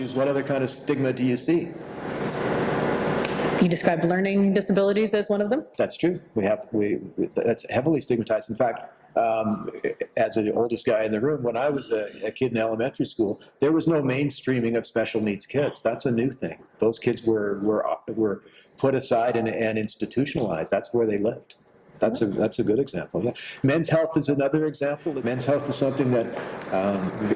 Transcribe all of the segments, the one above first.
issues, what other kind of stigma do you see? You described learning disabilities as one of them? That's true. That's heavily stigmatized. In fact, as the oldest guy in the room, when I was a kid in elementary school, there was no mainstreaming of special needs kids. That's a new thing. Those kids were put aside and institutionalized. That's where they lived. That's a good example. Yeah, men's health is another example. Men's health is something that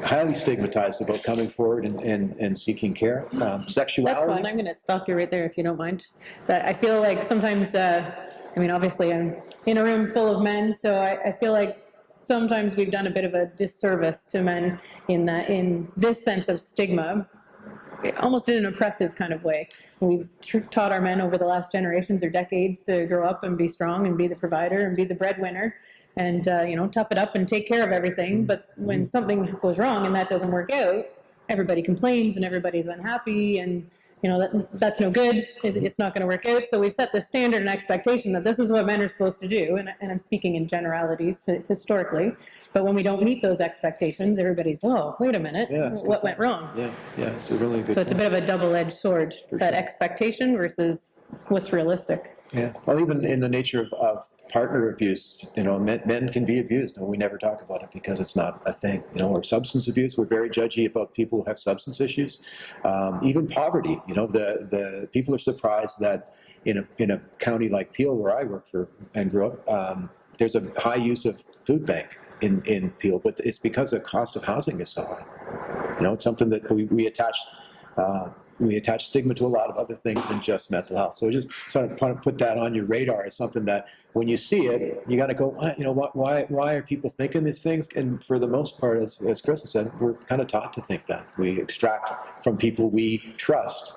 highly stigmatized about coming forward and seeking care. Sexuality. That's fine. I'm going to stop you right there if you don't mind. That I feel like sometimes, I mean, obviously I'm in a room full of men, so I feel like sometimes we've done a bit of a disservice to men in this sense of stigma, almost in an oppressive kind of way. We've taught our men over the last generations or decades to grow up and be strong and be the provider and be the breadwinner and, tough it up and take care of everything. But when something goes wrong and that doesn't work out, everybody complains and everybody's unhappy and, that's no good. It's not going to work out. So we've set the standard and expectation that this is what men are supposed to do. And I'm speaking in generalities historically. But when we don't meet those expectations, everybody's, oh, wait a minute, what went wrong? Yeah, it's a really good So it's a bit of a double-edged sword, that expectation versus what's realistic. Yeah, well, even in the nature of partner abuse, men can be abused, and we never talk about it because it's not a thing. Or substance abuse, we're very judgy about people who have substance issues. Even poverty, the people are surprised that in a county like Peel, where I work for and grew up, there's a high use of food bank in Peel, but it's because the cost of housing is so high. It's something that we attach stigma to a lot of other things than just mental health. So just sort of put that on your radar as something that when you see it, you got to go, why are people thinking these things? And for the most part, as Chris has said, we're kind of taught to think that. We extract from people we trust